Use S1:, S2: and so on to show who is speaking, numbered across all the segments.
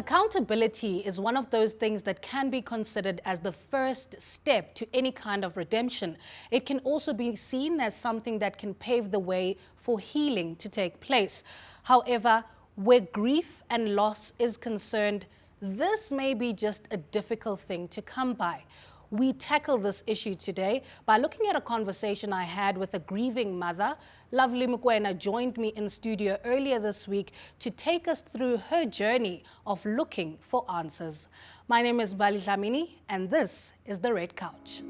S1: Accountability is one of those things that can be considered as the first step to any kind of redemption. It can also be seen as something that can pave the way for healing to take place. However, where grief and loss is concerned, this may be just a difficult thing to come by. We tackle this issue today by looking at a conversation I had with a grieving mother. Mbali Mokoena joined me in studio earlier this week to take us through her journey of looking for answers. My name is Mbali Dhlamini, and this is The Red Couch.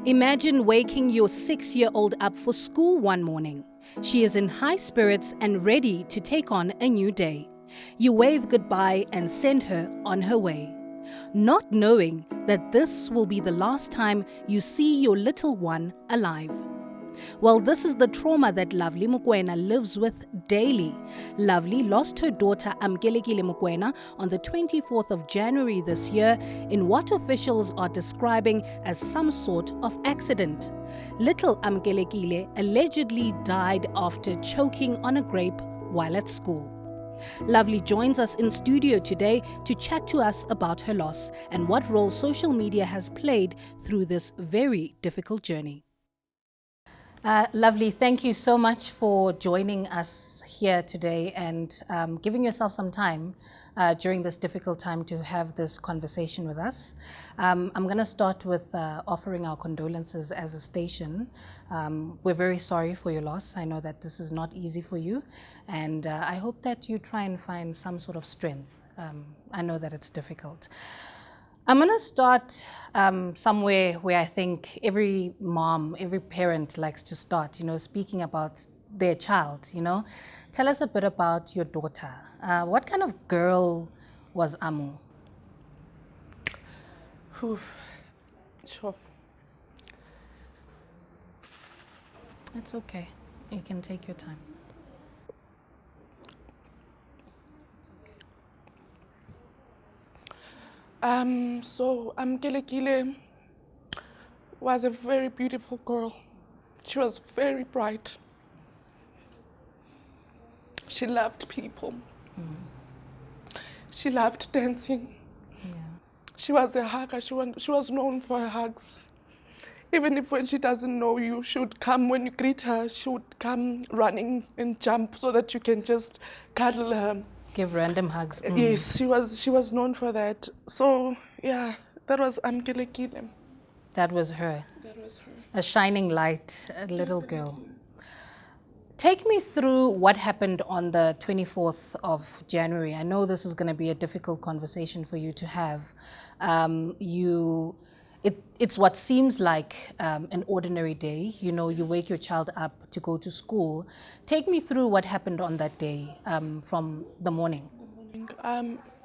S1: Imagine waking your 6-year-old up for school one morning. She is in high spirits and ready to take on a new day. You wave goodbye and send her on her way, not knowing that this will be the last time you see your little one alive. Well, this is the trauma that Mbali Mokoena lives with daily. Mbali lost her daughter Amkelekile Mokoena on the 24th of January this year in what officials are describing as some sort of accident. Little Amkelekile allegedly died after choking on a grape while at school. Mbali joins us in studio today to chat to us about her loss and what role social media has played through this very difficult journey. Mbali, thank you so much for joining us here today and giving yourself some time during this difficult time to have this conversation with us. I'm going to start with offering our condolences as a station. We're very sorry for your loss. I know that this is not easy for you, and I hope that you try and find some sort of strength. I know that it's difficult. I'm going to start somewhere where I think every mom, every parent likes to start, speaking about their child, Tell us a bit about your daughter. What kind of girl was Amu?
S2: Sure.
S1: It's okay. You can take your time.
S2: So Amkelekile was a very beautiful girl. She was very bright. She loved people. She loved dancing.
S1: Yeah.
S2: She was a hugger. She was known for her hugs. Even if when she doesn't know you, she would come when you greet her, she would come running and jump so that you can just cuddle her.
S1: Give random hugs.
S2: Yes, she was known for that. So yeah, that was Amkelekile.
S1: That was her.
S2: That was her.
S1: A shining light, a little girl. Take me through what happened on the 24th of January. I know this is going to be a difficult conversation for you to have. It's what seems like an ordinary day. You wake your child up to go to school. Take me through what happened on that day from the morning.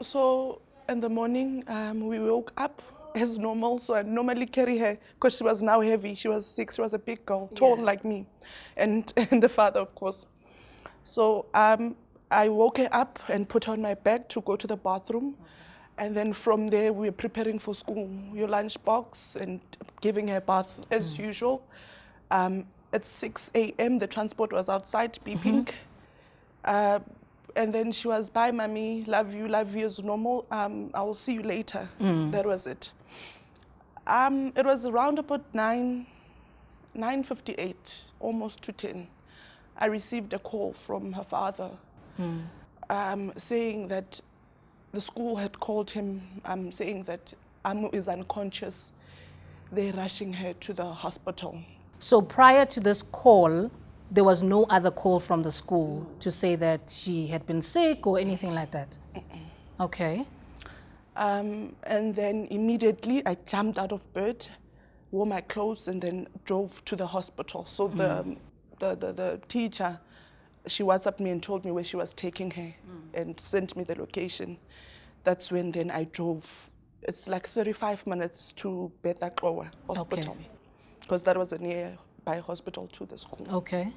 S2: So in the morning, we woke up as normal. So I normally carry her because she was now heavy. She was 6. She was a big girl, tall like me, and the father, of course. So I woke her up and put her on my bed to go to the bathroom. And then from there, we were preparing for school, your lunch box and giving her a bath as usual. At 6 a.m., the transport was outside beeping. And then she was, bye, mommy, love you as normal. I will see you later. That was it. It was around about 9:58, almost to 10. I received a call from her father saying that the school had called him, saying that Amu is unconscious. They're rushing her to the hospital.
S1: So prior to this call, there was no other call from the school to say that she had been sick or anything like that? Okay.
S2: And then immediately I jumped out of bed, wore my clothes, and then drove to the hospital. So the teacher, she WhatsApped me and told me where she was taking her and sent me the location. That's when then I drove. It's like 35 minutes to Bertha Gxowa hospital, because that was a nearby hospital to the school.
S1: Okay.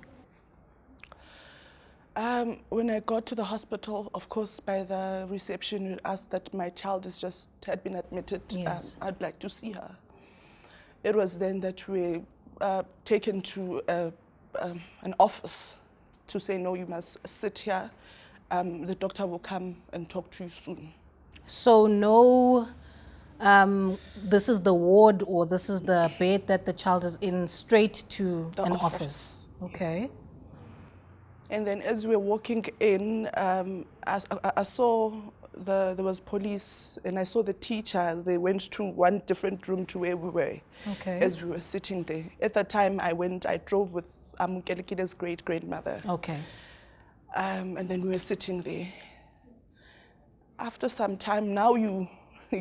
S2: When I got to the hospital, of course, by the reception, we asked that my child had been admitted.
S1: Yes.
S2: I'd like to see her. It was then that we taken to an office to say, no, you must sit here the doctor will come and talk to you soon.
S1: So no, this is the ward or this is the bed that the child is in, straight to
S2: The
S1: an
S2: office.
S1: office. Okay.
S2: Yes. And then as we were walking in, I saw there was police, and I saw the teacher. They went to one different room to where we were.
S1: Okay.
S2: As we were sitting there. At that time, I drove with Amukelekile's great-grandmother.
S1: Okay.
S2: And then we were sitting there. After some time, now you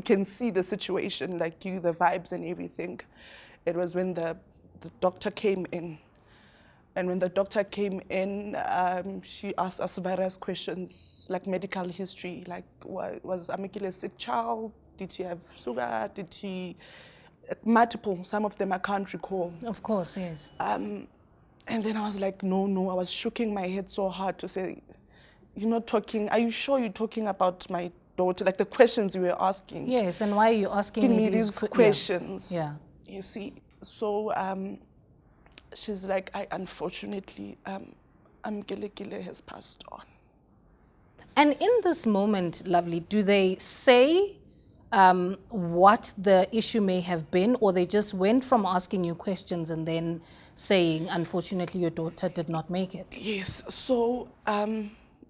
S2: can see the situation, the vibes and everything. It was when the doctor came in. And when the doctor came in, she asked us various questions, like medical history, like was Amukele a sick child? Did he have sugar? Did he... multiple, some of them I can't recall.
S1: Of course, yes.
S2: And then I was like, no, I was shaking my head so hard to say, you're not talking, are you sure you're talking about my daughter? Like the questions you were asking.
S1: Yes, and why are you asking
S2: me these questions?
S1: Yeah.
S2: You see, so she's like, unfortunately, Amkelekile has passed on.
S1: And in this moment, Lovely, do they say what the issue may have been, or they just went from asking you questions and then saying, unfortunately, your daughter did not make it?
S2: Yes, so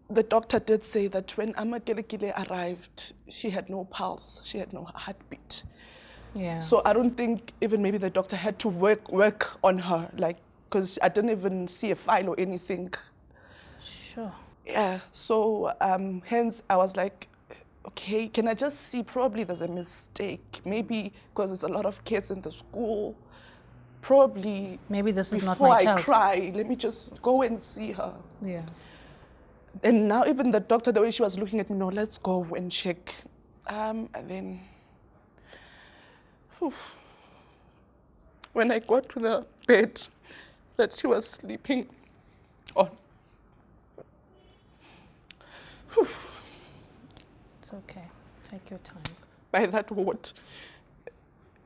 S2: the doctor did say that when Amukelekile arrived, she had no pulse, she had no heartbeat.
S1: Yeah.
S2: So I don't think even maybe the doctor had to work on her, because I didn't even see a file or anything.
S1: Sure.
S2: Yeah, so hence I was like, okay, can I just see, probably there's a mistake. Maybe because there's a lot of kids in the school, probably
S1: maybe this is not my child.
S2: Before I cry, let me just go and see her.
S1: Yeah.
S2: And now even the doctor, the way she was looking at me, no, let's go and check. And then, when I got to the bed that she was sleeping on,
S1: it's okay. Take your time.
S2: by that ward,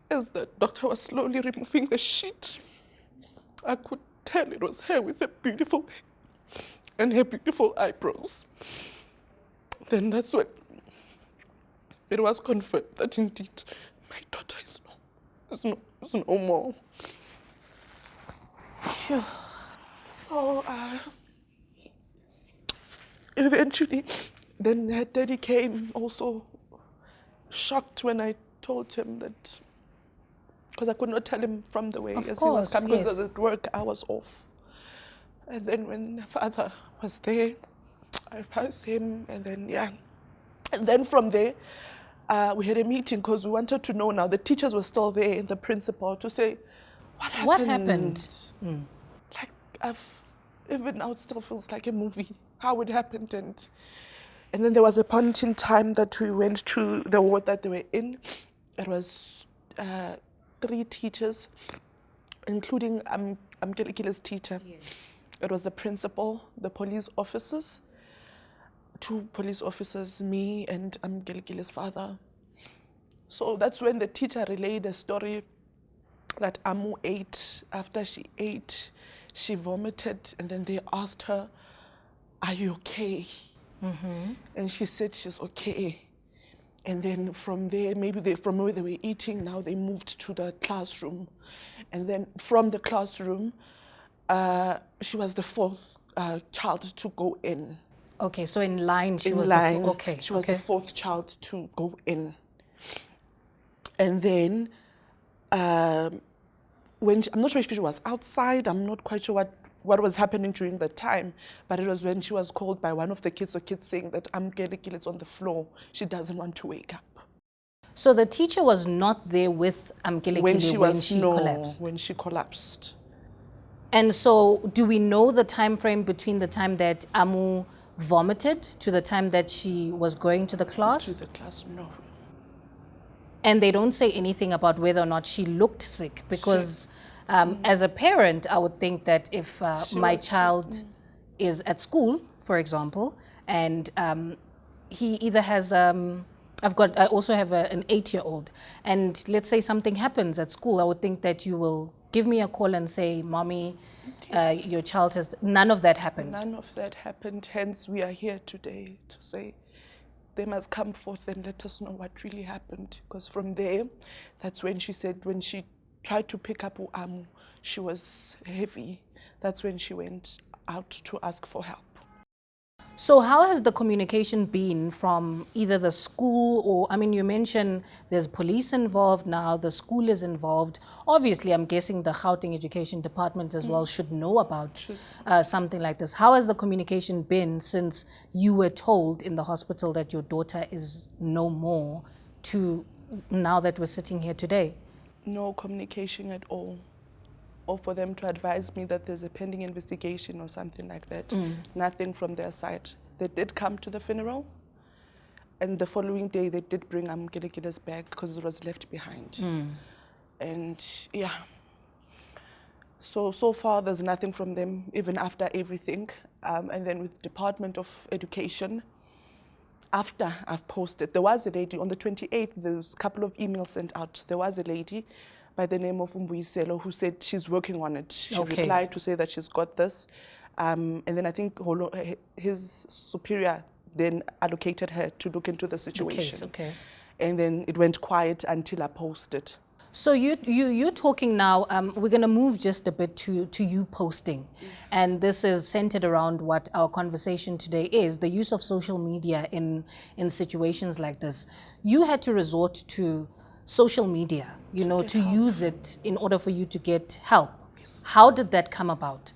S2: as the doctor was slowly removing the sheet, I could tell it was her with a beautiful and her beautiful eyebrows. Then that's when it was confirmed that indeed my daughter is no more.
S1: Sure.
S2: So eventually, then her daddy came also shocked when I told him that, because I could not tell him from the way
S1: Of
S2: as
S1: course,
S2: he was coming, because
S1: yes.
S2: he was at work, I was off. And then when the father was there, I passed him, and then, yeah. And then from there, we had a meeting because we wanted to know now. The teachers were still there and the principal to say, what happened? Like, even now it still feels like a movie, how it happened. And then there was a point in time that we went to the ward that they were in. It was 3 teachers, including Amkelekile's teacher. Yes. It was the principal, the police officers, 2 police officers, me and Amkelekile's father. So that's when the teacher relayed the story that Amu ate. After she ate, she vomited, and then they asked her, "Are you okay?" Mm-hmm. And she said she's okay. And then from there, maybe from where they were eating, now they moved to the classroom. And then from the classroom, she was the 4th child to go in.
S1: Okay, so in line she
S2: in
S1: was
S2: line,
S1: the 4th. Okay.
S2: She was the 4th child to go in. And then when I'm not sure if she was outside, I'm not quite sure what was happening during the time, but it was when she was called by one of the kids, saying that Amkelekile is on the floor. She doesn't want to wake up.
S1: So the teacher was not there with Amkelekile when she collapsed?
S2: When she collapsed.
S1: And so do we know the time frame between the time that Amu vomited to the time that she was going to the class?
S2: To the class, no.
S1: And they don't say anything about whether or not she looked sick, because as a parent, I would think that if my child is at school, for example, and he either has I also have an 8-year-old, and let's say something happens at school, I would think that you will give me a call and say, Mommy,
S2: Yes.
S1: your child has, none of that happened.
S2: None of that happened, hence we are here today to say they must come forth and let us know what really happened. Because from there, that's when she said, when she tried to pick up Amu, she was heavy. That's when she went out to ask for help.
S1: So how has the communication been from either the school or, I mean, you mentioned there's police involved now, the school is involved. Obviously, I'm guessing the Gauteng Education Department as well should know about something like this. How has the communication been since you were told in the hospital that your daughter is no more to now that we're sitting here today?
S2: No communication at all. Or for them to advise me that there's a pending investigation or something like that. Nothing from their side. They did come to the funeral, and the following day they did bring Amukelekile's bag because it was left behind. And yeah, so far there's nothing from them, even after everything. And then with Department of Education, after I've posted, there was a lady on the 28th, there was a couple of emails sent out. There was a lady by the name of Mbuyiselo who said she's working on it. She replied to say that she's got this. And then I think his superior then allocated her to look into the situation. And then it went quiet until I posted.
S1: So you're talking now, we're going to move just a bit to you posting. And this is centered around what our conversation today is, the use of social media in situations like this. You had to resort to social media, you know, to use it in order for you to get help. Yes. How did that come about?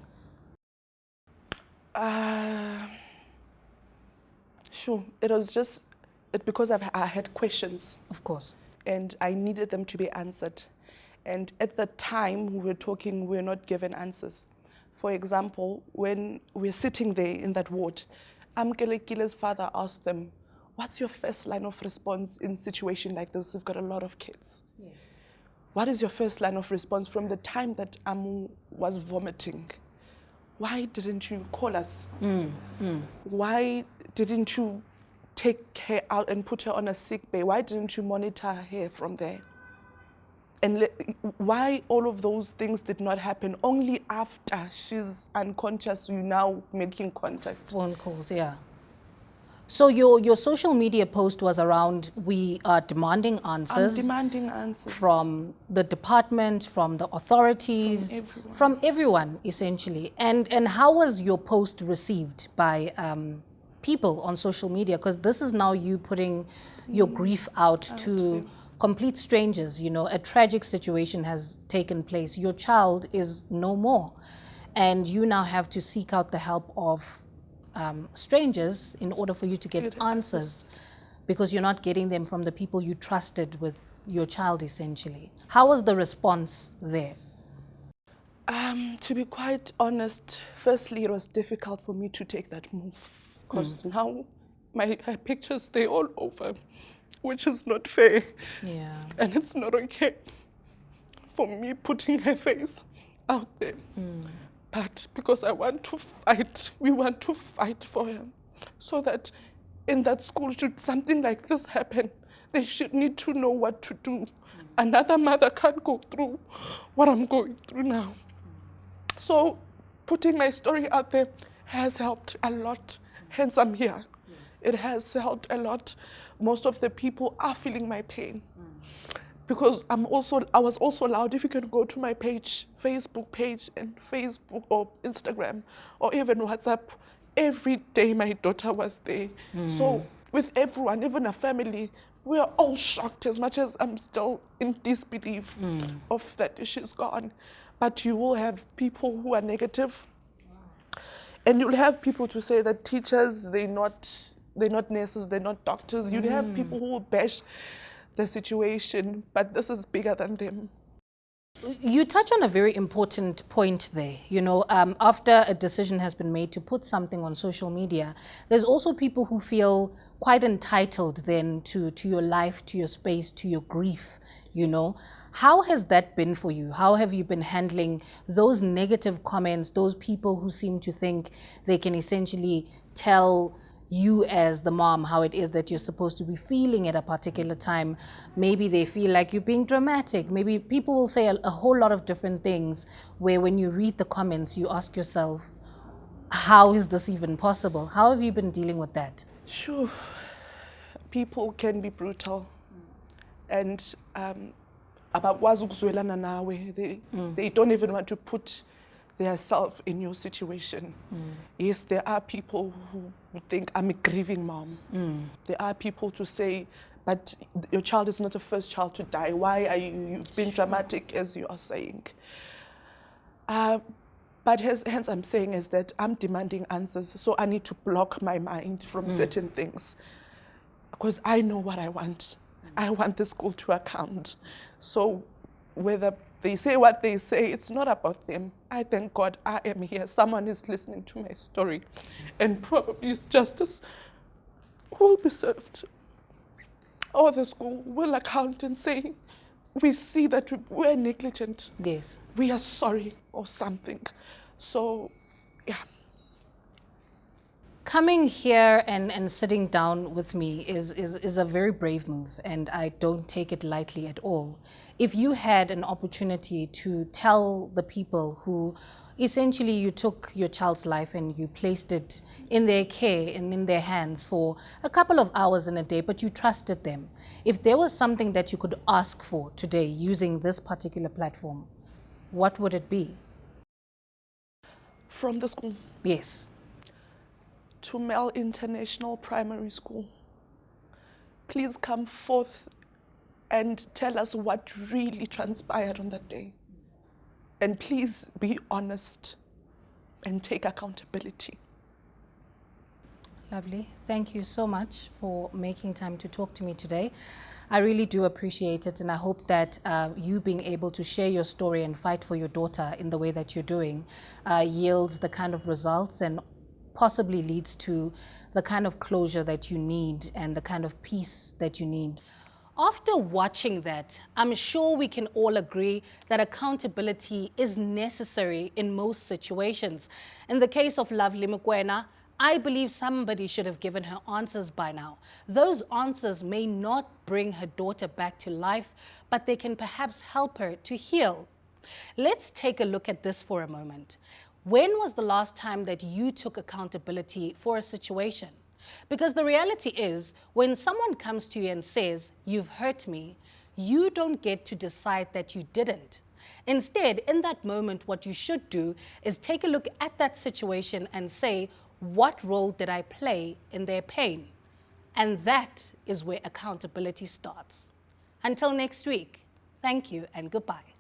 S2: Sure, it was just because I had questions.
S1: Of course.
S2: And I needed them to be answered. And at the time we were talking, we were not given answers. For example, when we're sitting there in that ward, Amkelekile's father asked them, what's your first line of response in a situation like this? You've got a lot of kids. Yes. What is your first line of response from the time that Amu was vomiting? Why didn't you call us? Why didn't you take her out and put her on a sick bay? Why didn't you monitor her from there? And why all of those things did not happen? Only after she's unconscious, you now making contact.
S1: Phone calls, yeah. So your social media post was around, we are demanding answers.
S2: I'm demanding answers.
S1: From the department, from the authorities, from everyone essentially. And how was your post received by people on social media? Because this is now you putting your grief out to complete strangers. You know, a tragic situation has taken place. Your child is no more. And you now have to seek out the help of strangers in order for you to get answers, because you're not getting them from the people you trusted with your child essentially. How was the response there?
S2: To be quite honest, firstly it was difficult for me to take that move because now my pictures, they're all over, which is not fair.
S1: Yeah.
S2: And it's not okay for me putting her face out there. But because I want to fight, we want to fight for her, so that in that school, should something like this happen, they should need to know what to do. Another mother can't go through what I'm going through now. So putting my story out there has helped a lot, hence I'm here. It has helped a lot. Most of the people are feeling my pain. Because I was also allowed, if you can go to my page, Facebook page, and Facebook or Instagram, or even WhatsApp, every day my daughter was there. So with everyone, even a family, we are all shocked, as much as I'm still in disbelief of that she's gone. But you will have people who are negative, and you'll have people to say that teachers, they're not nurses, they're not doctors. You'd have people who will bash the situation, but this is bigger than them.
S1: You touch on a very important point there. You know, after a decision has been made to put something on social media, there's also people who feel quite entitled then to your life, to your space, to your grief, you know. How has that been for you? How have you been handling those negative comments, those people who seem to think they can essentially tell you as the mom how it is that you're supposed to be feeling at a particular time. Maybe they feel like you're being dramatic. Maybe people will say a whole lot of different things where when you read the comments, you ask yourself, how is this even possible? How have you been dealing with that?
S2: Sure. People can be brutal. And they don't even want to put themselves in your situation. Yes, there are people who think I'm a grieving mom. There are people to say, but your child is not the first child to die. Why are you've been dramatic, as you are saying? But hence I'm saying is that I'm demanding answers, so I need to block my mind from certain things, because I know what I want. I want the school to account. So whether they say what they say, it's not about them. I thank God I am here. Someone is listening to my story, and probably justice will be served. Or the school will account and say, we see that we're negligent.
S1: Yes.
S2: We are sorry or something. So, yeah.
S1: Coming here and sitting down with me is a very brave move, and I don't take it lightly at all. If you had an opportunity to tell the people who essentially you took your child's life and you placed it in their care and in their hands for a couple of hours in a day, but you trusted them, if there was something that you could ask for today using this particular platform, what would it be?
S2: From the school?
S1: Yes.
S2: To MEL International Primary School, please come forth and tell us what really transpired on that day. And please be honest and take accountability.
S1: Lovely. Thank you so much for making time to talk to me today. I really do appreciate it, and I hope that you being able to share your story and fight for your daughter in the way that you're doing yields the kind of results and possibly leads to the kind of closure that you need and the kind of peace that you need. After watching that, I'm sure we can all agree that accountability is necessary in most situations. In the case of Lovely Mokoena, I believe somebody should have given her answers by now. Those answers may not bring her daughter back to life, but they can perhaps help her to heal. Let's take a look at this for a moment. When was the last time that you took accountability for a situation? Because the reality is, when someone comes to you and says, "You've hurt me," you don't get to decide that you didn't. Instead, in that moment, what you should do is take a look at that situation and say, what role did I play in their pain? And that is where accountability starts. Until next week, thank you and goodbye.